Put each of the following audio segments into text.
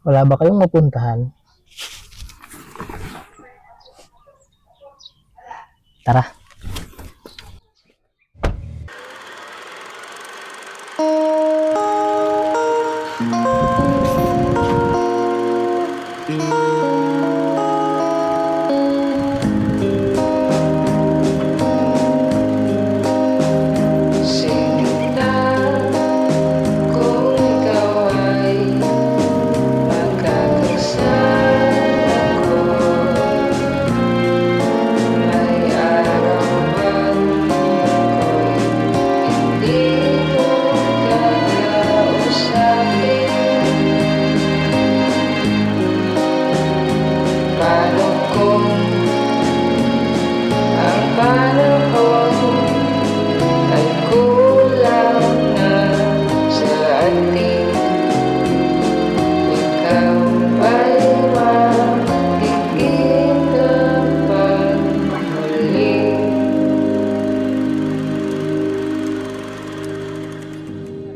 Wala ba kayong mapuntahan? Tara.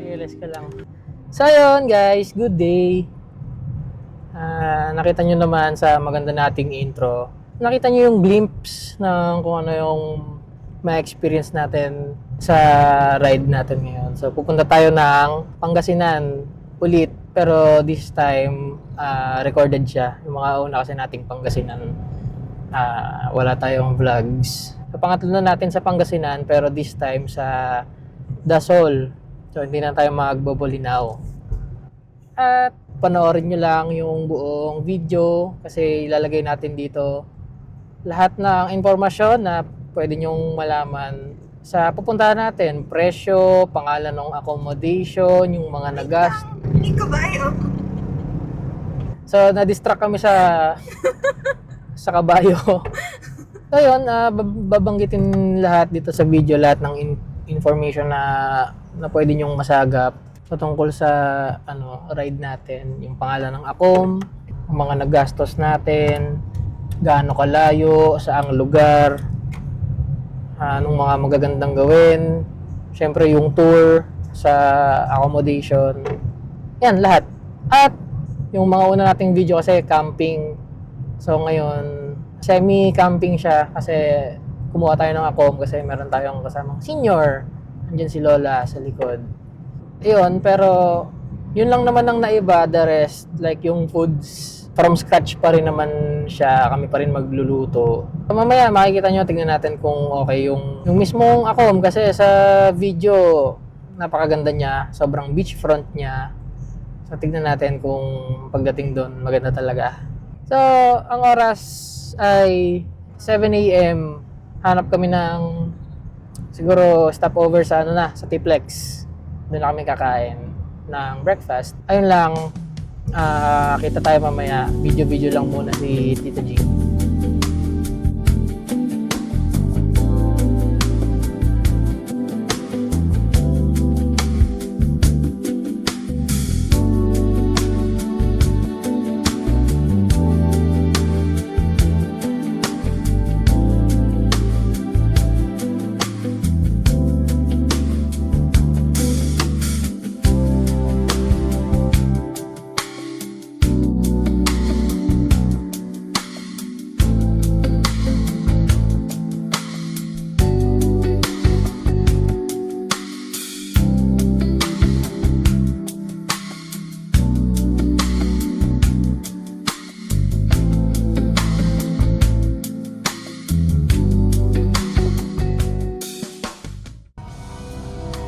Realize ka lang. So yun guys, good day. Nakita nyo naman sa maganda nating intro. Nakita nyo yung glimpse ng kung ano yung ma-experience natin sa ride natin ngayon. So pupunta tayo ng Pangasinan ulit. Pero this time, recorded siya. Yung mga una kasi nating Pangasinan, wala tayong vlogs. So pangatlo na natin sa Pangasinan, pero this time sa Dasol. So hindi na tayo magbobulinaw. At panoorin nyo lang yung buong video kasi ilalagay natin dito lahat ng impormasyon na pwede nyong malaman sa pupuntahan natin. Presyo, pangalan ng accommodation, yung mga nagast. Hindi ko ba yun? So na-distract kami sa kabayo. So yun, babanggitin lahat dito sa video, lahat ng information na pwede nyong masagap patungkol sa ride natin, yung pangalan ng Accom, ang mga nagastos natin, gaano kalayo, saang lugar, anong mga magagandang gawin, syempre yung tour sa accommodation, yan lahat. At yung mga una nating video kasi camping, so ngayon semi-camping siya kasi kumuha tayo ng Accom kasi meron tayong kasamang senior, andyan si Lola sa likod. Ayun, pero yun lang naman ang naiba. The rest, like yung foods, from scratch pa rin naman siya. Kami pa rin magluluto. So, mamaya makikita nyo, tingnan natin kung okay yung mismong Accom. Kasi sa video, napakaganda niya. Sobrang beachfront niya. So tingnan natin kung pagdating doon, maganda talaga. So, ang oras ay 7 AM. Hanap kami ng siguro stopover sa sa Tiplex. Doon na kami kakain ng breakfast. Ayun lang, kita tayo mamaya. Video lang muna si Tita G.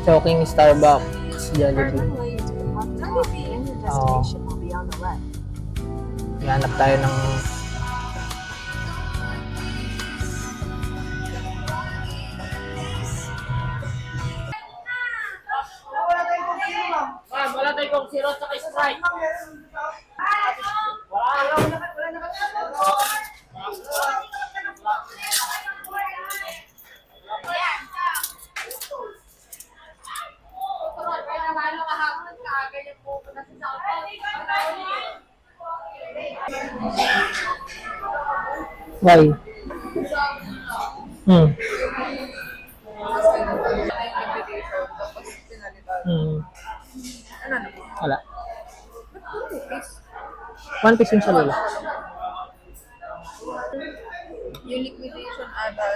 Choking Starbucks, Jollibee. Oo. Hanap tayo ng wala tayong Coke Zero at saka Sprite. Why? Ano na? Wala. Rupees. 1 piece yung sa Lola. Yung liquidation ata,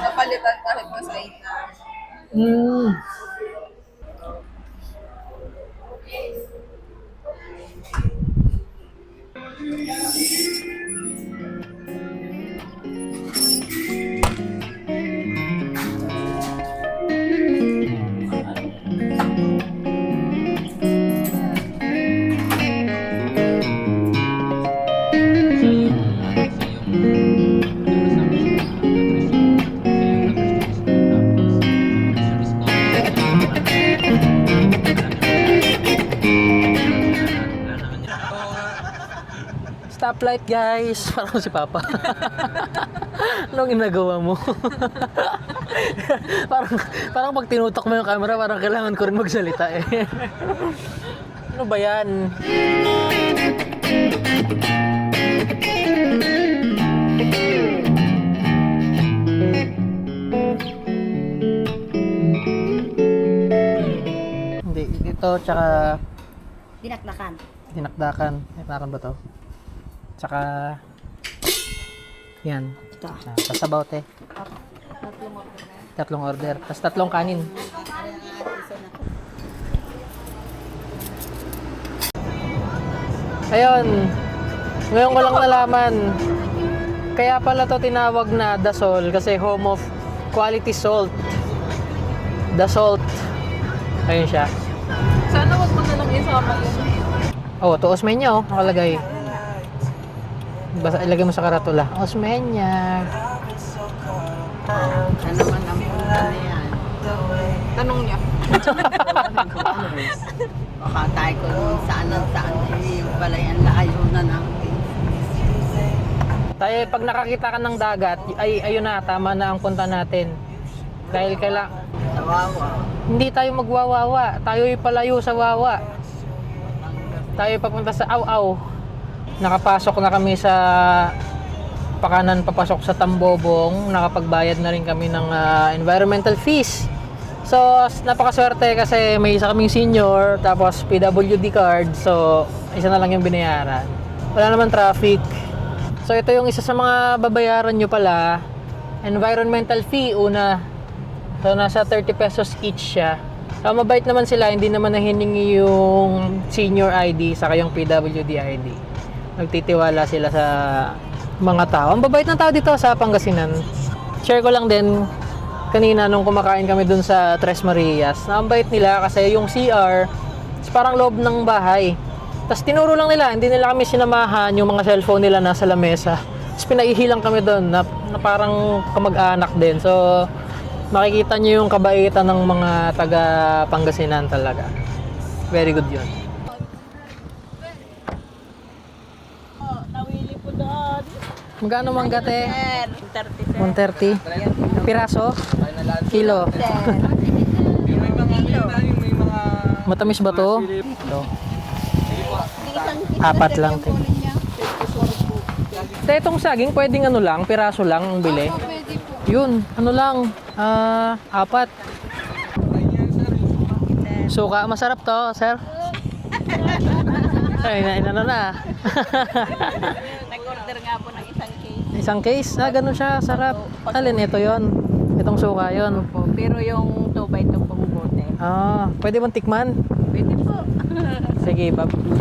napalitan kahit na sa na. Hmm. Stoplight guys, parang si Papa. Anong ginagawa mo? parang pag tinutok mo yung camera, parang kailangan ko rin magsalita eh. Ano ba yan? Hindi, dito tsaka Dinaklakan. dinakdakan. Dinakdakan ba to? Tsaka yan. Ito. Tapos sabaw te. Tatlong order. Tapos tatlong kanin. Ayun. Ngayon ko lang nalaman. Kaya pala to tinawag na Dasol kasi home of quality salt. Dasalt. Ayun siya. Sana wag mo na lang isama yun. Oh, to Osmeña oh, nakalagay. Basta ilagay mo sa karatula. Osmeña. Ano man ang punta na yan? Tanong niya. Baka tayo kung saan yung pala yan layo na natin. Tayo, pag nakakita ka ng dagat, ay ayun na, tama na ang punta natin. Dahil Sa Wawa. hindi tayo magwawawa. Tayo'y palayo sa wawa. Tayo papunta sa Aw-Aw. Nakapasok na kami sa Pakanan, papasok sa Tambobong. Nakapagbayad na rin kami ng environmental fees. So, napakaswerte kasi may isa kaming senior, tapos PWD card. So, isa na lang yung binayaran. Wala naman traffic. So, ito yung isa sa mga babayaran nyo pala. Environmental fee, una. So, nasa 30 pesos each siya. So, mabait naman sila, hindi naman nahiningi yung senior ID saka yung PWD ID. Nagtitiwala sila sa mga tao. Ang babait ng tao dito sa Pangasinan. Share ko lang din kanina nung kumakain kami dun sa Tres Marias. Ang bait nila kasi yung CR is parang loob ng bahay. Tapos tinuro lang nila, hindi nila kami sinamahan, yung mga cellphone nila nasa lamesa. Tapos pinaihilang kami dun na parang kamag-anak din. So, makikita nyo yung kabaitan ng mga taga Pangasinan talaga. Very good yun. Nawili po doon. Magkano manggate? 30. 130? Piraso? Kilo? Matamis ba to? Ito. Apat lang. Itong saging, pwedeng ano lang, piraso lang ang bili. Yun, ano lang, apat. Suka, masarap to, sir. Ay, ano na. Nag-order nga po ng isang case. Isang case, ganun siya, sarap. Alin, ito yon. Itong suka yon. Po. Pero yung 2x2 pong bote. Pwede bang tikman? Pwede po. Sige,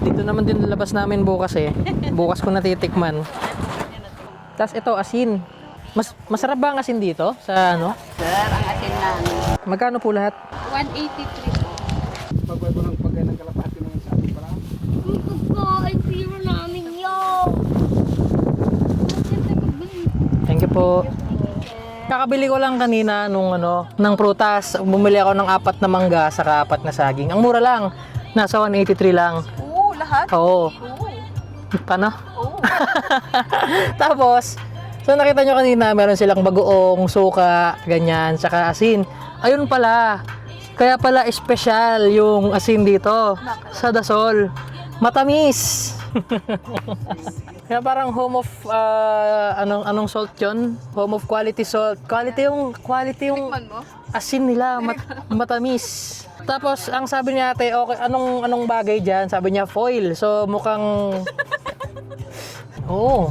dito naman din labas namin bukas eh. Bukas ko natitikman. Tapos ito, asin. Masarap ba ang asin dito? Sa ano? Sir, ang atin namin. Magkano po lahat? 183 po. Thank you po. Kakabili ko lang kanina ng prutas. Bumili ako ng 4 na mangga saka 4 na saging. Ang mura lang. Nasa 183 lang. Oo, lahat? Oo. Paano? Tapos, so nakita nyo kanina, meron silang bagoong, suka, ganyan, saka asin. Ayun pala. Kaya pala espesyal yung asin dito sa Dasol. Matamis. Kaya parang home of, anong salt yun? Home of quality salt. Quality yung Man mo? asin nila, matamis. Tapos, ang sabi niya ate, okay, anong bagay dyan? Sabi niya, foil. So, mukhang... Oo,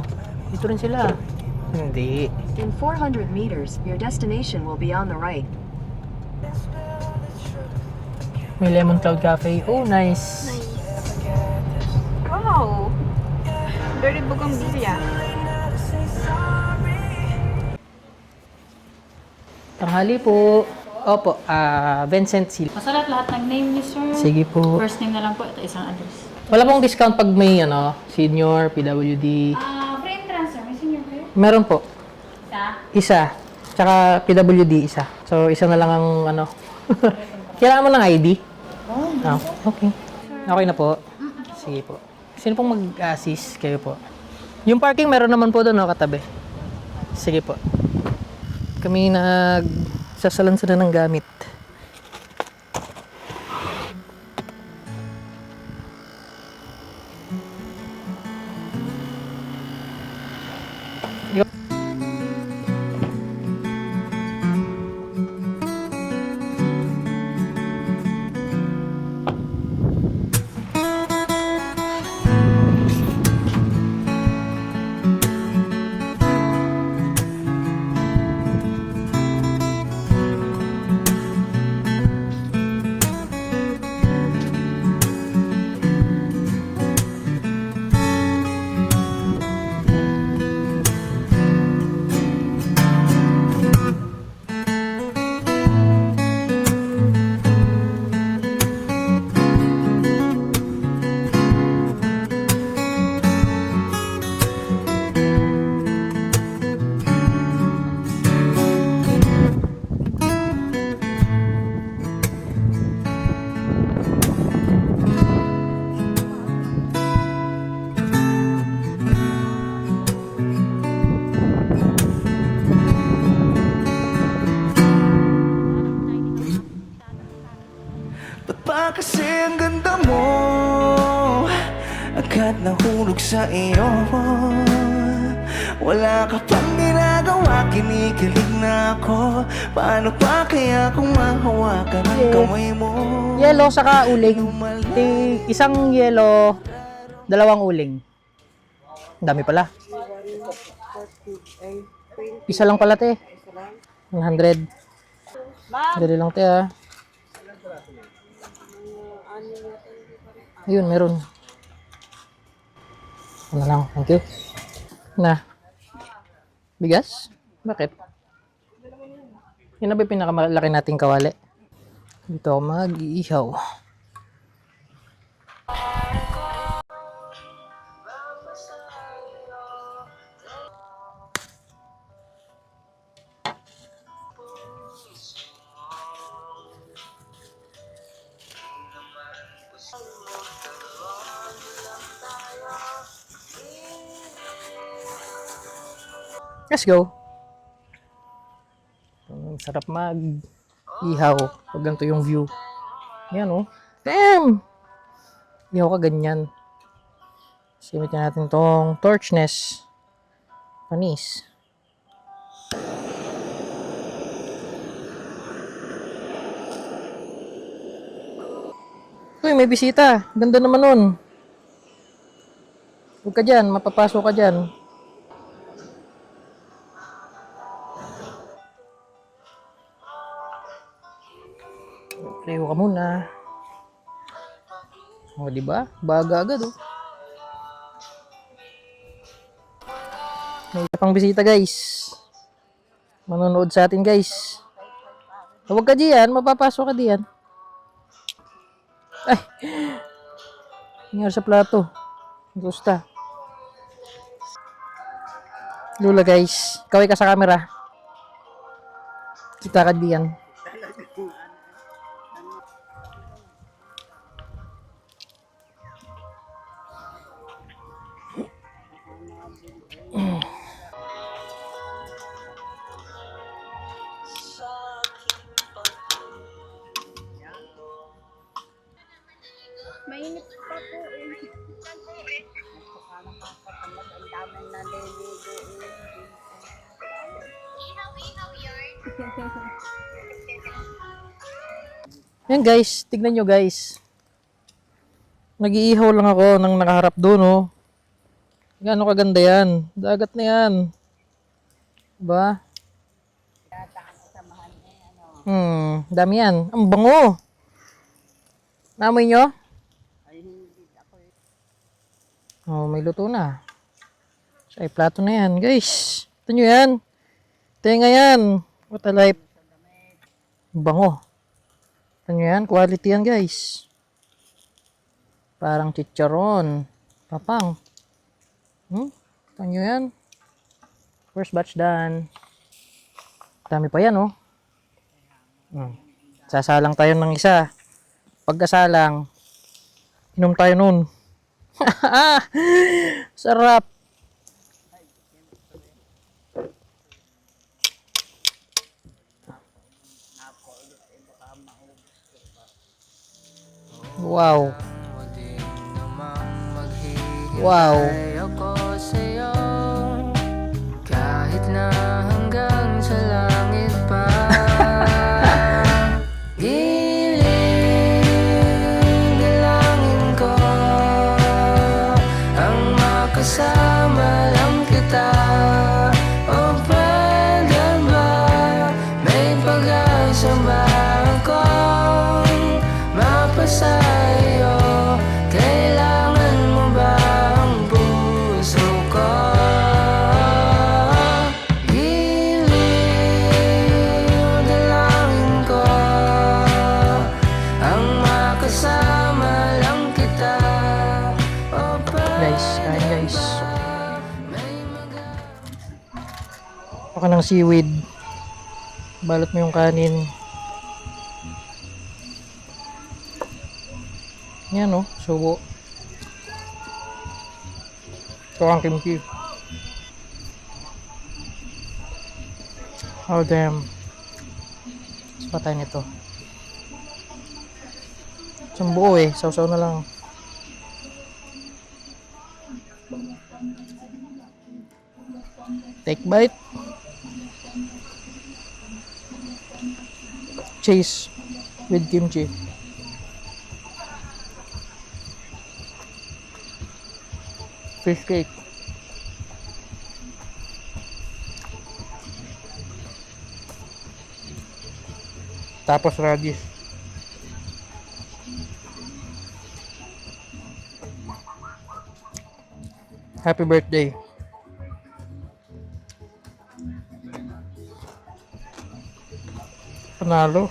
dito rin sila. Hindi. In 400 meters, your destination will be on the right. May Lemon Cloud Cafe. Oh, nice. Wow! Dirty Bougainvillea. Tanghali po. Opo, Vincent Sil. Masulat lahat ng name niyo, sir. Sige po. First name na lang po, ito isang address. Wala pong discount pag may senior, PWD. Free transfer, may senior kayo? Meron po. Isa? Isa. Tsaka PWD isa. So, isa na lang ang Kailangan mo ng ID? Oh, okay. Okay na po. Sige po. Sino pong mag-assist? Kayo po. Yung parking meron naman po doon, katabi. Sige po. Kami nagsasalansan na ng gamit. Ba't ba kasi ang ganda mo agad nahulog sa iyo? Wala ka pang ginagawa, kinikilig na ako. Paano pa kaya kung mahawakan ang kamay mo? Yellow saka uling. Isang yellow, dalawang uling. Ang dami pala. Isa lang pala te. 100. Dali lang te ha. Ayun, meron. Ano lang, thank you. Na. Bigas? Bakit? Yun na ba yung pinakamalaki nating kawali? Dito ako mag-iihaw. Let's go. Ang sarap mag-ihaw pag ganito yung view. Yan oh. Damn! Ihaw ka ganyan. Gamitin natin tong torchness. Panis. Uy, may bisita. Ganda naman nun. Huwag ka dyan. Mapapasok ka dyan. Preho ka muna. O, diba? Baga agad, oh. May isa pang bisita, guys. Manonood sa atin, guys. Huwag ka diyan. Mapapasok ka diyan. Ay! Nangyari sa plato. Gusta. Lula, guys. Kaway ka sa camera. Kita ka diyan. Mainit pa po eh. nakakatamad. Ang daming naliligo. Yan guys, tignan nyo guys. Nag-iihaw lang ako nang nakaharap doon, oh. Gaano kaganda yan. Dagat na yan. Diba? Dami yan. Ang bango. Namoy nyo? Oh, may luto na. So, ay plato na yan, guys. Ito nyo yan. Tenga yan. What a life. Ang bango. Ito nyo yan. Quality yan, guys. Parang chicharon. Papang. Ito nyo yan. First batch done. Dami pa yan, oh. Sasalang tayo ng isa. Pagkasalang, inom tayo nun. Sarap. Wow. Wow. Ako sa'yo, kahit na hanggang sa langit pa. Giling dalangin ko, ang makasama lang kita. O pwede ba, may pag-asa ba akong mapasayo? Kailangan mo ba ang puso ko? Giliw dalangin ko, ang makasama lang kita. O Guys, kain guys. Baka ng seaweed. Balot mo yung kanin. Yan, oh. Subo. Ito ang kimchi. Oh damn. Mas patay nito. Isang buo eh. Sausaw na lang. Take bite. Cheese with kimchi. Fish cake. Tapos radish. Happy birthday. Panalo.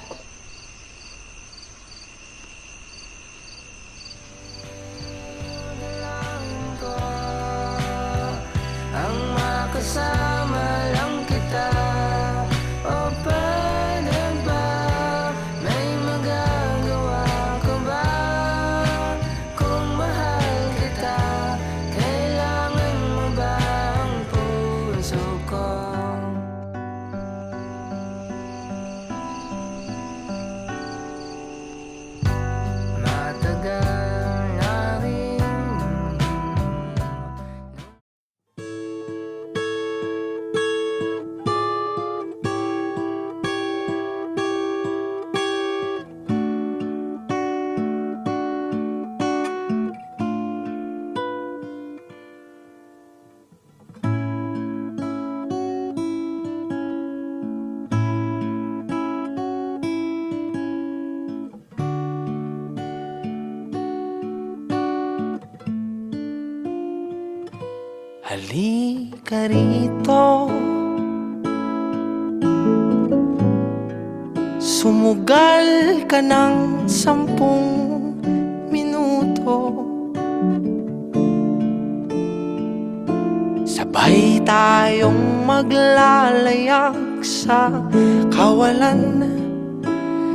ang makasama lang kita. O pwede ba, may magagawa ka ba? Kung mahal kita, kailangan mo ba ang puso ko? Matagal na rin halika rito, sumugal ka ng 10 minuto. Sabay tayong maglalayag sa kawalan,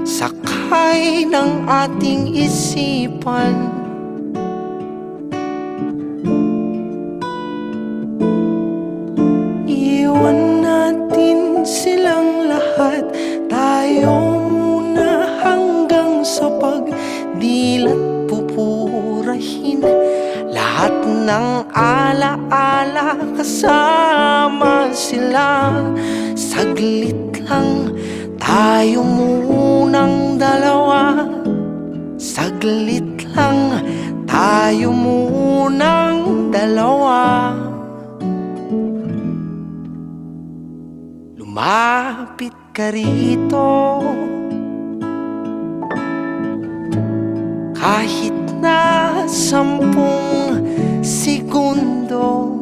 sakay ng ating isipan. Iwan natin silang lahat, tayo muna hanggang sa pagdilat pupurahin. lahat ng alaala kasama sila. Saglit lang tayo munang dalawa. Saglit lang tayo munang dalawa. Lumapit ka rito, kahit na 10 segundo.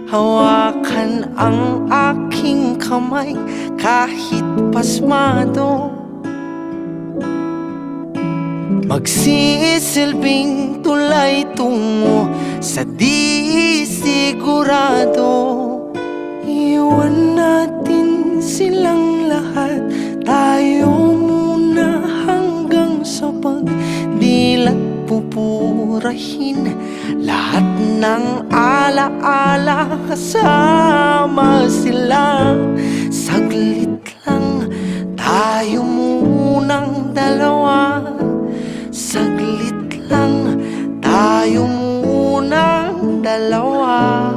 Hawakan ang aking kamay kahit pasmado. Magsisilbing tulay tungo sa di sigurado. Iwan natin silang lahat, tayo muna hanggang sa pagdilat pupurahin. Lahat ng alaala kasama sila. Saglit lang tayo munang dalawa. Saglit lang tayo munang dalawa.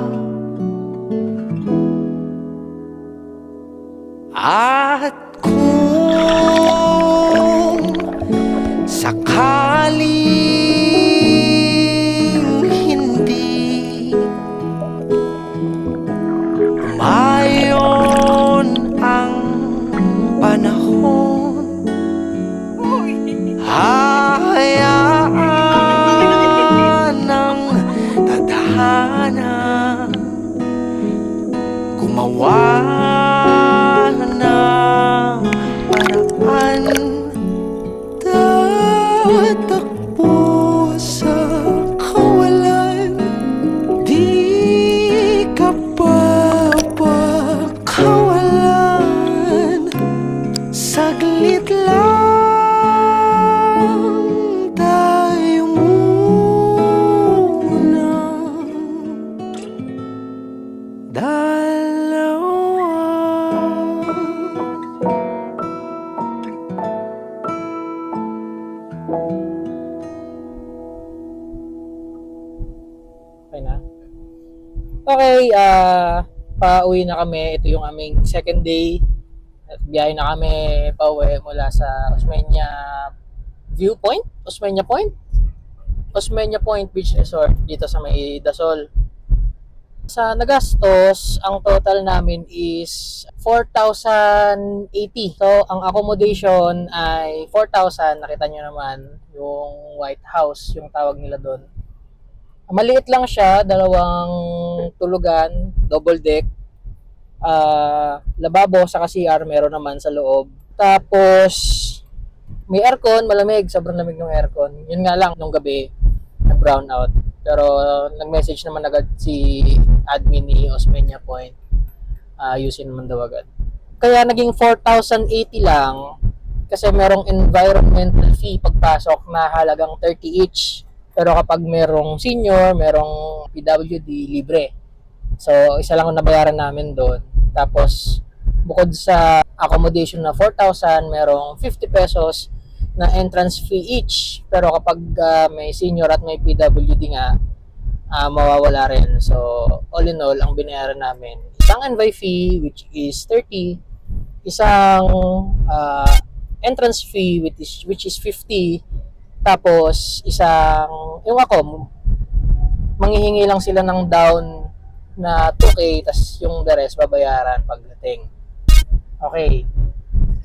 At kung sakaling hindi umayon ang panahon, hahayaan ng tadhana gumawa ng paraan. Tatakbo sa kawalan, di ka papakawalan. Saglit lang tayo munang dalawa. Okay na? Okay, pauwi na kami. Ito yung aming second day. At biyahe na kami pauwi mula sa Osmeña Viewpoint? Osmeña Point? Osmeña Point Beach Resort dito sa may Dasol. Sa nagastos, ang total namin is 4,080. So, ang accommodation ay 4,000. Nakita nyo naman yung White House, yung tawag nila doon. Maliit lang siya, 2 tulugan, double deck. Lababo sa CR meron naman sa loob. Tapos may aircon, malamig, sobrang lamig ng aircon. Yun nga lang nung gabi na brown out. Pero nag-message naman agad si admin ni Osmeña Point. Ayusin naman daw agad. Kaya naging 4,080 lang kasi merong environmental fee pagpasok na halagang 30 each. Pero kapag merong senior, merong PWD, libre. So, isa lang ang nabayaran namin doon. Tapos, bukod sa accommodation na 4,000, merong 50 pesos na entrance fee each. Pero kapag may senior at may PWD nga, mawawala rin. So, all in all, ang binayaran namin, isang envy fee, which is 30, isang entrance fee, which is 50, tapos isang, yung ako, manghihingi lang sila ng down na 2K, tas yung the rest babayaran pagdating. Okay.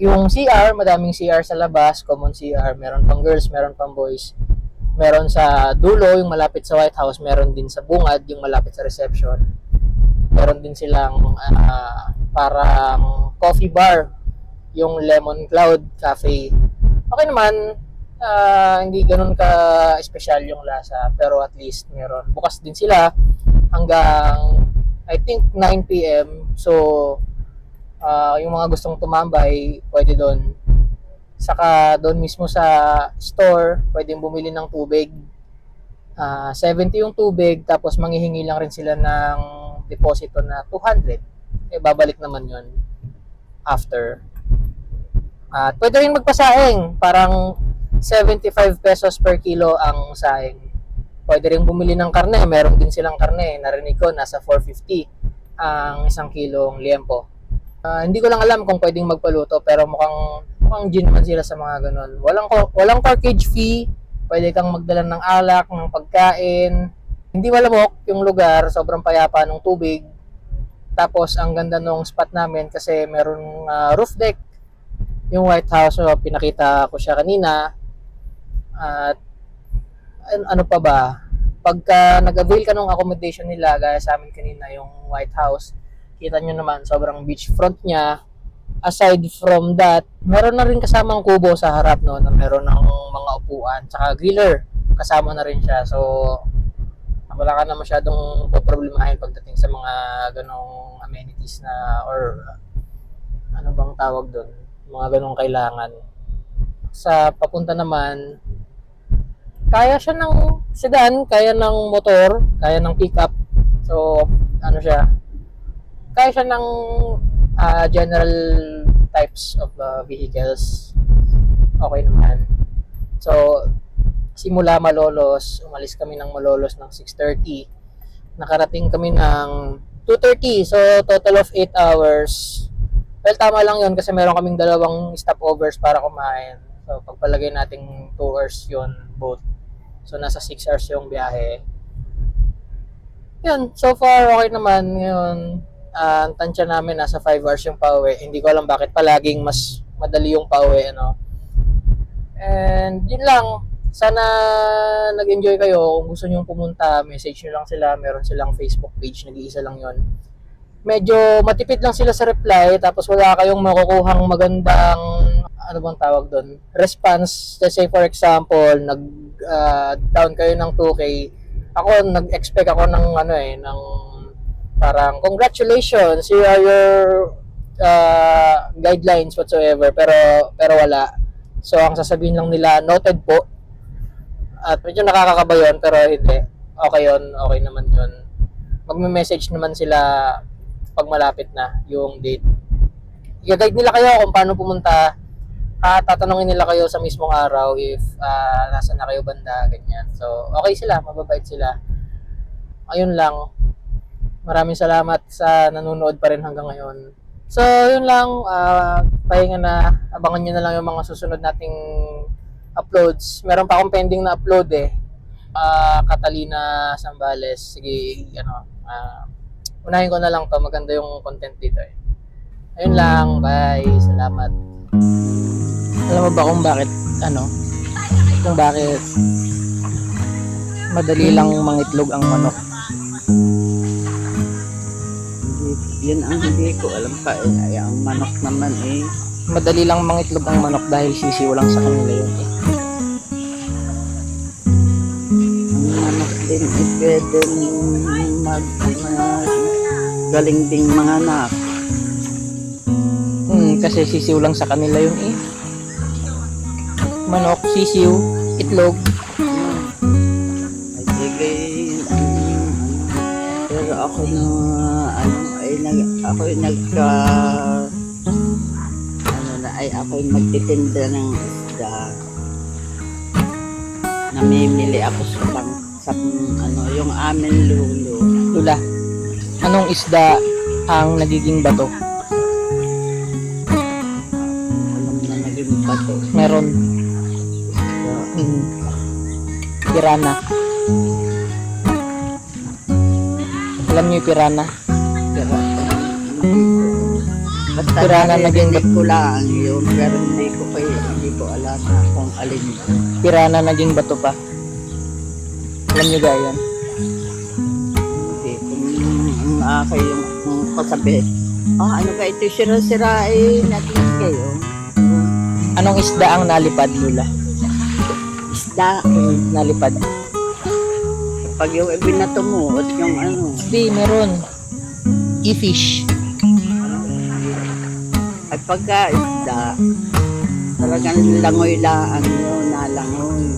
Yung CR, madaming CR sa labas, common CR, meron pang girls, meron pang boys. Meron sa dulo, yung malapit sa White House, meron din sa bungad, yung malapit sa reception. Meron din silang parang coffee bar, yung Lemon Cloud Cafe. Okay naman, hindi ganun ka-espesyal yung lasa, pero at least meron. Bukas din sila hanggang I think 9 PM. So, yung mga gustong tumambay, pwede doon. Saka doon mismo sa store, pwedeng bumili ng tubig. 70 yung tubig, tapos manghihingi lang rin sila ng deposito na 200. Babalik naman yon after. At pwede rin magpasaing, parang 75 pesos per kilo ang saing. Pwede rin bumili ng karne. Meron din silang karne. Narinig ko, nasa 450 ang isang kilong liempo. Hindi ko lang alam kung pwedeng magpaluto, pero mukhang G naman sila sa mga ganun. Walang corkage fee. Pwede kang magdala ng alak, ng pagkain. Hindi malamok yung lugar. Sobrang payapa ng tubig. Tapos, ang ganda nung spot namin kasi meron roof deck. Yung White House, so, pinakita ko siya kanina. At ano pa ba? Pagka nag-avail ka ng accommodation nila, gaya sa amin kanina, yung White House, kita nyo naman, sobrang beachfront niya. Aside from that, meron na rin kasamang kubo sa harap, no, na meron ng mga upuan, tsaka griller, kasama na rin siya. So, wala ka na masyadong poproblemahin pagdating sa mga ganong amenities na, or ano bang tawag doon, mga ganong kailangan. Sa papunta naman, kaya siya ng sedan, kaya ng motor, kaya ng pickup. So, ano siya, kaya siya ng general types of vehicles. Okay naman. So, simula Malolos, umalis kami ng Malolos ng 6:30. Nakarating kami ng 2:30. So, total of 8 hours. Well, tama lang yun kasi meron kaming dalawang stopovers para kumain. So, pagpalagay nating 2 hours yun, both. So, nasa 6 hours yung biyahe. Yun, so far, okay naman. Ngayon, ang tansya namin, nasa 5 hours yung pauwi. Hindi ko alam bakit palaging mas madali yung pauwi, ano. And, yun lang. Sana nag-enjoy kayo. Kung gusto nyo pumunta, message nyo lang sila. Meron silang Facebook page, nag-iisa lang yun. Medyo matipid lang sila sa reply, tapos wala kayong makukuhang magandang, ano bang tawag doon, response. Let's say for example, down kayo ng 2K, ako nag-expect ako ng ng parang congratulations, here are your guidelines whatsoever, pero wala. So ang sasabihin lang nila, noted po. At medyo nakakakaba yun, pero hindi. Okay yun, okay naman yun. Magme-message naman sila pag malapit na yung date. I-guide nila kayo kung paano pumunta. Tatanungin nila kayo sa mismong araw if nasa na kayo banda, ganyan. So, okay sila, mababait sila. Ayun lang. Maraming salamat sa nanonood pa rin hanggang ngayon. So, yun lang. Pahinga na. Abangan nyo na lang yung mga susunod nating uploads. Meron pa akong pending na upload Catalina Zambales. Sige, unahin ko na lang to. Maganda yung content dito Ayun lang. Bye. Salamat. Alam mo ba kung bakit madali lang mangitlog ang manok? Yun ang hindi ko alam pa ay ang manok naman Madali lang mangitlog ang manok dahil sisiw lang sa kanila yun ang manok din pwedeng galing ding mga anak. Kasi sisiw lang sa kanila yun Manok, sisiw, itlog. Ay sige, pero ako ako'y magtitinda ng isda. Namimili ako sa yung amin Lula, anong isda ang nagiging bato? alam na naging bato. Meron. Pirana. Alam niyo yung pirana? Basta Pirana naging narinig ko lang yun, pero hindi ko alam na kung alin. Pirana naging bato pa. Alam niyo ba yan? Hindi, kung yung kasabi, ano ka ito, sira-sira naging kayo. Anong isda ang nalipad, Lula? Isda, Nalipad. pag yung ibinato mo, at yung Hindi, meron. E-fish. ay pagka isda, talagang langoy lang, nalangoy.